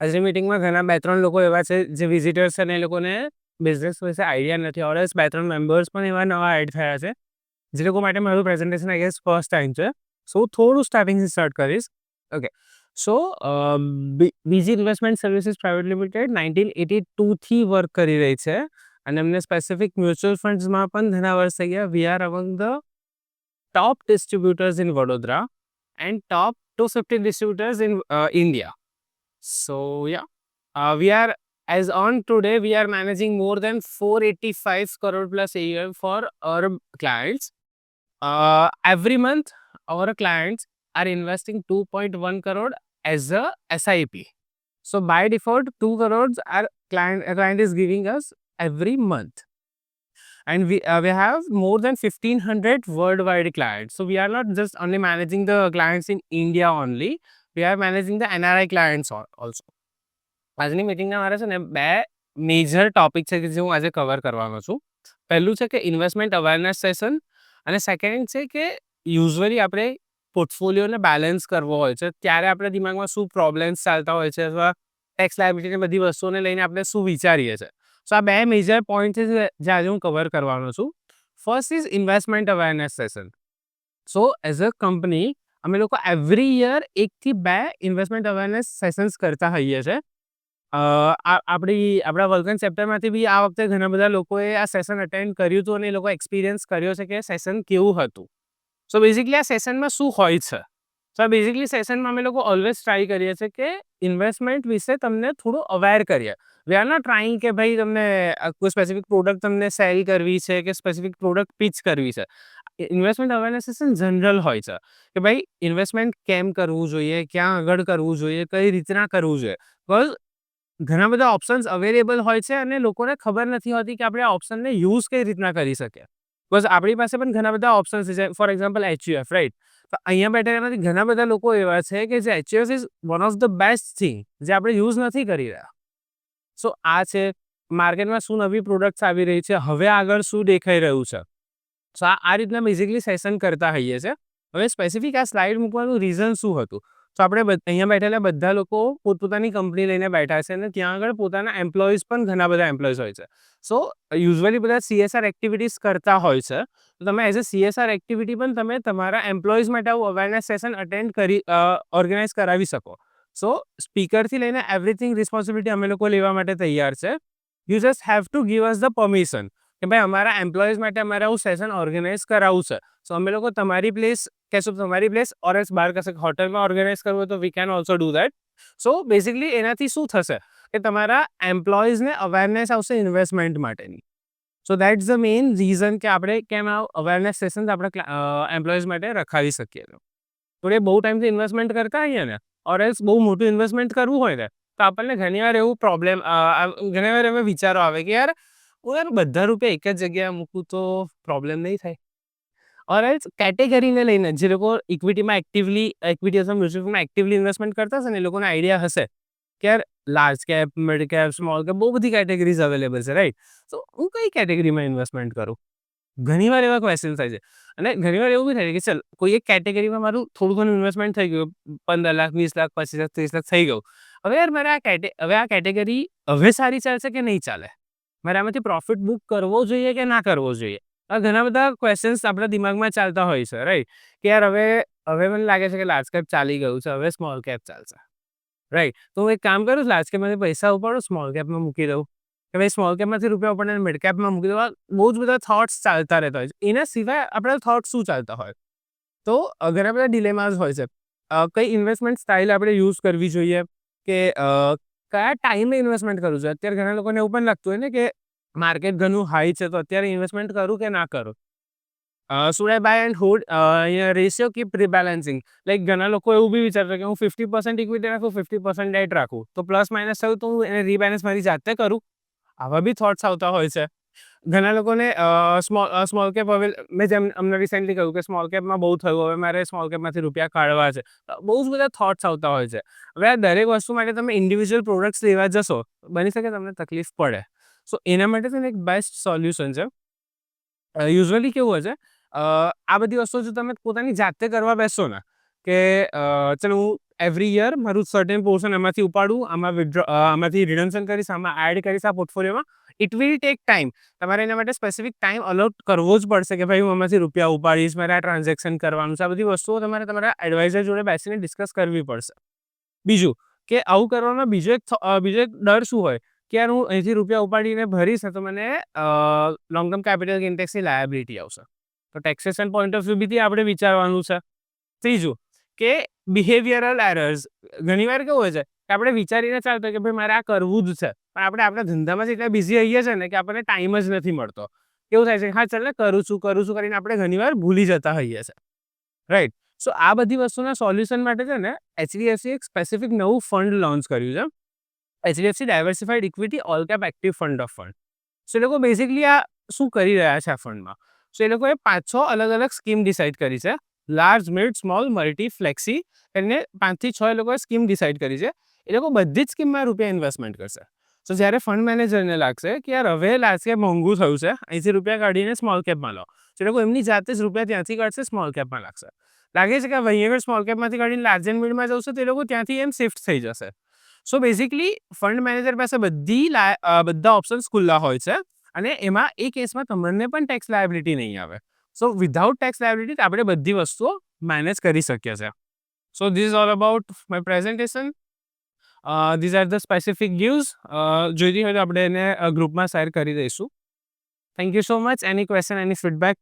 આજની મિટિંગમાં ઘણા 2-3 લોકો એવા છે જે વિઝિટર્સ છે અને એ લોકોને બિઝનેસ વિશે આઈડિયા નથી, ઓર એલ્સ 2-3 મેમ્બર્સ પણ એવા નવા એડ થયા છે જે લોકો માટે મારું presentation I guess first time છે. સો થોડું સ્ટાર્ટિંગથી સ્ટાર્ટ કરીશ. ઓકે. સો બીજી ઇન્વેસ્ટમેન્ટ સર્વિસીસ પ્રાઇવેટ લિમિટેડ 1982 થી વર્ક કરી રહી છે અને એમને સ્પેસિફિક મ્યુચ્યુઅલ ફંડ્સમાં પણ ઘણા વર્ષ થઈ ગયા. We are અમંગ the top distributors in Vadodara and top 250 distributors in India. So yeah, we are as on today we are managing more than 485 crore plus AUM for our clients. Every month, our clients are investing 2.1 crore as a SIP. So by default, 2 crores a client is giving us every month. And we have more than 1500 worldwide clients. So we are not just only managing the clients in India only, we are managing the NRI clients also. આજની મિટિંગના મારે છે ને 2 major topic છે કે જે હું આજે cover કરવાનો છું. પહેલું છે કે ઇન્વેસ્ટમેન્ટ અવેરનેસ સેશન અને સેકન્ડ છે કે યુઝ્યુઅલી આપણે પોર્ટફોલિયોને બેલેન્સ કરવો હોય છે ત્યારે આપણા દિમાગમાં શું પ્રોબ્લેમ્સ ચાલતા હોય છે અથવા ટેક્સ લાયબિલિટી બધી વસ્તુઓને લઈને આપણે શું વિચારીએ છીએ. સો આ 2 મેજર પોઈન્ટ છે જે આજે હું કવર કરવાનો છું. First is investment awareness session. So as a company અમે લોકો એવરી યર 1 થી 2 ઇન્વેસ્ટમેન્ટ અવેરનેસ સેશન્સ કરતા હોઈએ છીએ. આપણા વલ્કન ચેપ્ટરમાંથી બી આ વખતે ઘણા બધા લોકોએ આ સેશન અટેન્ડ કર્યું હતું અને એ લોકો એક્સપિરિયન્સ કર્યો છે કે સેશન કેવું હતું. સો બેઝિકલી આ સેશનમાં શું હોય છે? સો બેઝિકલી સેશનમાં અમે લોકો ઓલવેઝ ટ્રાય કરીએ છીએ કે ઇન્વેસ્ટમેન્ટ વિશે તમને થોડું અવેર કરીએ. વી આર નોટ ટ્રાઇંગ કે ભાઈ તમને કોઈ સ્પેસિફિક પ્રોડક્ટ તમને સેલ કરવી છે કે સ્પેસિફિક પ્રોડક્ટ પિચ કરવી છે. ઇન્વેસ્ટમેન્ટ અવેરનેસ સેશન જનરલ હોય છે કે ભાઈ ઇન્વેસ્ટમેન્ટ કેમ કરવું જોઈએ, ક્યાં આગળ કરવું જોઈએ, કઈ રીતના કરવું જોઈએ. બિકોઝ ઘણા બધા ઓપ્શન્સ અવેલેબલ હોય છે અને લોકોને ખબર નથી હોતી કે આપણે આ ઓપ્શનને યુઝ કઈ રીતના કરી શકીએ. બસ આપણી પાસે પણ ઘણા બધા ઓપ્શન્સ છે, ફોર એક્ઝામ્પલ HUF, રાઈટ? તો અહીંયા બેઠેલામાંથી ઘણા બધા લોકો એવા છે કે જે HUF is one of the best thing જે આપણે યુઝ નથી કરી રહ્યા. સો આ છે માર્કેટમાં શું નવી પ્રોડક્ટ્સ આવી રહી છે, હવે આગળ શું દેખાઈ રહ્યું છે. સો આ રીતના બેઝિકલી સેશન કરતા હોઈએ છીએ. હવે સ્પેસિફિક આ સ્લાઇડ મૂકવાનું રીઝન શું હતું? તો આપણે અહીંયા બેઠેલા બધા લોકો પોતપોતાની કંપની લઈને બેઠા છે અને ત્યાં આગળ પોતાના એમ્પ્લોઈઝ પણ ઘણા બધા એમ્પ્લોઈઝ હોય છે. સો યુઝ્યુઅલી બધા CSR એક્ટિવિટીઝ કરતા હોય છે. તો તમે એઝ અ CSR એક્ટિવિટી પણ તમે તમારા એમ્પ્લોઈઝ માટે આવું અવેરનેસ સેશન અટેન્ડ કરી ઓર્ગેનાઇઝ કરાવી શકો. સો સ્પીકરથી લઈને એવરીથિંગ રિસ્પોન્સિબિલિટી અમે લોકો લેવા માટે તૈયાર છે. You just have to give us the permission કે ભાઈ અમારા એમ્પ્લોઈઝ માટે અમારે આવું સેશન ઓર્ગેનાઇઝ કરાવવું છે. સો અમે લોકો તમારી પ્લેસ કહેશું, તમારી પ્લેસ ઓર એલ્સ બહાર કશે હોટલમાં ઓર્ગેનાઇઝ કરવું હોય તો we can also do that. So basically એનાથી શું થશે કે તમારા એમ્પ્લોઈઝને અવેરનેસ આવશે ઇન્વેસ્ટમેન્ટ માટેની. સો દેટ્સ ધ મેઇન રીઝન કે આપણે કેમ આ અવેરનેસ સેશન્સ આપણા એમ્પ્લોઈઝ માટે રખાવી શકીએ. થોડે બહુ ટાઈમથી ઇન્વેસ્ટમેન્ટ કરતા હોઈએ ને ઓર એલ્સ બહુ મોટું ઇન્વેસ્ટમેન્ટ કરવું હોય ને તો આપણને ઘણીવાર એવું ઘણીવાર એવા વિચારો આવે કે યાર હું બધા રૂપિયા એક જ જગ્યાએ મૂકું તો પ્રોબ્લેમ નહીં થાય. ઓર એલ્સ કેટેગરીને લઈને જે લોકો ઇક્વિટીમાં ઇક્વિટી અથવા મ્યુચ્યુઅલ ફંડમાં એક્ટિવલી ઇન્વેસ્ટમેન્ટ કરતા હશે ને એ લોકોને આઈડિયા હશે કે યાર large cap, mid cap, small cap બહુ બધી કેટેગરીઝ અવેલેબલ છે, રાઈટ? તો હું કઈ કેટેગરીમાં ઇન્વેસ્ટમેન્ટ કરું? ઘણીવાર એવા ક્વેશ્ચન થાય છે અને ઘણીવાર એવું બી થાય કે ચલ કોઈ એક કેટેગરીમાં મારું થોડું ઘણું ઇન્વેસ્ટમેન્ટ થઈ ગયું, 15 લાખ, 20 લાખ, 25 લાખ, 30 લાખ થઈ ગયું. હવે યાર મારે આ કેટેગરી હવે સારી ચાલશે કે નહીં ચાલે? મારે આમાંથી પ્રોફિટ બુક કરવો જોઈએ કે ના કરવો જોઈએ? આ ઘણા બધા ક્વેશ્ચન્સ આપણા દિમાગમાં ચાલતા હોય છે, રાઈટ? કે યાર હવે મને લાગે છે કે લાર્જ કેપ ચાલી ગયું છે, હવે સ્મોલ કેપ ચાલશે, રાઈટ? તો હું એક કામ કરું, લાર્જ કેપમાંથી પૈસા ઉપાડું, સ્મોલ કેપમાં મૂકી દઉં કે ભાઈ સ્મોલ કેપમાંથી રૂપિયા ઉપાડીને મિડ કેપમાં મૂકી દઉં. બહુ જ બધા થોટ્સ ચાલતા રહેતા હોય છે. એના સિવાય આપણા થોટ્સ શું ચાલતા હોય? તો ઘણા બધા ડિલેમાસ હોય છે. કઈ ઇન્વેસ્ટમેન્ટ સ્ટાઇલ આપણે યુઝ કરવી જોઈએ કે કયા ટાઈમે ઇન્વેસ્ટમેન્ટ કરવું જોઈએ? અત્યારે ઘણા લોકોને એવું પણ લાગતું હોય ને કે માર્કેટ ઘણું હાઈ છે તો અત્યારે ઇન્વેસ્ટમેન્ટ કરું કે ના કરું? Should I buy and hold? Ratio keep rebalancing. Like ઘણા લોકો એવું બી વિચારતા કે હું 50% ઇક્વિટી રાખું, 50% ડેટ રાખું, તો પ્લસ માઇનસ થયું તો હું એને રીબેલેન્સ મારી જાતે કરું. આવા બી થોટ્સ આવતા હોય છે. ઘણા લોકોને સ્મોલ કેપ હવે મેં જેમ અમને રિસેન્ટલી કહ્યું કે સ્મોલ કેપમાં બહુ થયું, હવે મારે સ્મોલ કેપમાંથી રૂપિયા કાઢવા છે. બહુ જ બધા થોટ્સ આવતા હોય છે. હવે આ દરેક વસ્તુ માટે તમે ઇન્ડિવિજ્યુઅલ પ્રોડક્ટ્સ લેવા જશો, બની શકે તમને તકલીફ પડે. સો એના માટે છે ને એક બેસ્ટ સોલ્યુશન છે. યુઝ્યુઅલી કેવું હોય છે, આ બધી વસ્તુઓ જો તમે પોતાની જાતે કરવા બેસો ને કે ચલો હું એવરી યર મારું સર્ટેન પોર્શન એમાંથી ઉપાડું, આમાંથી રિડમ્શન કરીશ, આમાં એડ કરીશ આ પોર્ટફોલિયોમાં. It will take time. તમારે એના માટે સ્પેસિફિક ટાઈમ અલોટ કરવો જ પડશે કે ભાઈ હું આમાંથી રૂપિયા ઉપાડીશ, મારે આ ટ્રાન્ઝેક્શન કરવાનું છે. આ બધી વસ્તુઓ તમારે તમારા એડવાઇઝર જોડે બેસીને ડિસ્કસ કરવી પડશે. બીજું કે આવું કરવામાં બીજો એક ડર શું હોય કે યાર હું અહીંથી રૂપિયા ઉપાડીને ભરીશ ને તો મને લોંગ ટર્મ કેપિટલ ગેઇન ટેક્સની લાયબિલિટી આવશે. તો ટેક્સેશન પોઈન્ટ ઓફ વ્યૂથી આપણે વિચારવાનું છે. ત્રીજું કે બિહેવિયરલ એરર્સ. ઘણીવાર કેવું હોય છે કે આપણે વિચારીને ચાલતો કે ભાઈ મારે આ કરવું જ છે, પણ આપણે આપણા ધંધામાં એટલા બિઝી રહીએ છીએ ને કે આપણને ટાઈમ જ નથી મળતો. કેવું થાય છે, હા ચાલ ને કરું છું કરીને આપણે ઘણીવાર ભૂલી જતા હોઈએ છીએ, રાઈટ. સો આ બધી વસ્તુના સોલ્યુશન માટે છે ને HDFC એક સ્પેસિફિક નવું ફંડ લોન્ચ કર્યું છે, HDFC diversified equity all cap active fund of fund. So એ લોકો બેઝિકલી આ શું કરી રહ્યા છે આ ફંડમાં? સો એ લોકોએ 5-6 અલગ અલગ સ્કીમ ડિસાઇડ કરી છે. Large, mid, small, multi, flexi એને 5 થી 6 એ લોકોએ સ્કીમ ડિસાઇડ કરી છે. એ લોકો બધી જ સ્કીમમાં રૂપિયા ઇન્વેસ્ટમેન્ટ કરશે. સો જ્યારે ફંડ મેનેજરને લાગશે કે યાર હવે લાર્જ કેપ મોંઘું થયું છે, અહીંથી રૂપિયા કાઢીને સ્મોલ કેપમાં લો, તો એ લોકો એમની જાતે જ રૂપિયા ત્યાંથી કાઢશે, સ્મોલ કેપમાં લાગશે. લાગે છે કે અહીં આગળ સ્મોલ કેપમાંથી કાઢીને લાર્જ એન્ડ મિડમાં જશે તો એ લોકો ત્યાંથી એમ શિફ્ટ થઈ જશે. સો બેઝિકલી ફંડ મેનેજર પાસે બધા ઓપ્શન્સ ખુલ્લા હોય છે અને એમાં એ કેસમાં તમને પણ ટેક્સ લાયબિલિટી નહીં આવે. સો વિધાઉટ ટેક્સ લાયબિલિટી આપણે બધી વસ્તુઓ મેનેજ કરી શકીએ છીએ. So this is all about my presentation. These are the specific views. જોઈતી હોય તો આપણે એને ગ્રુપમાં શેર કરી દઈશું. Thank you so much. Any question, any feedback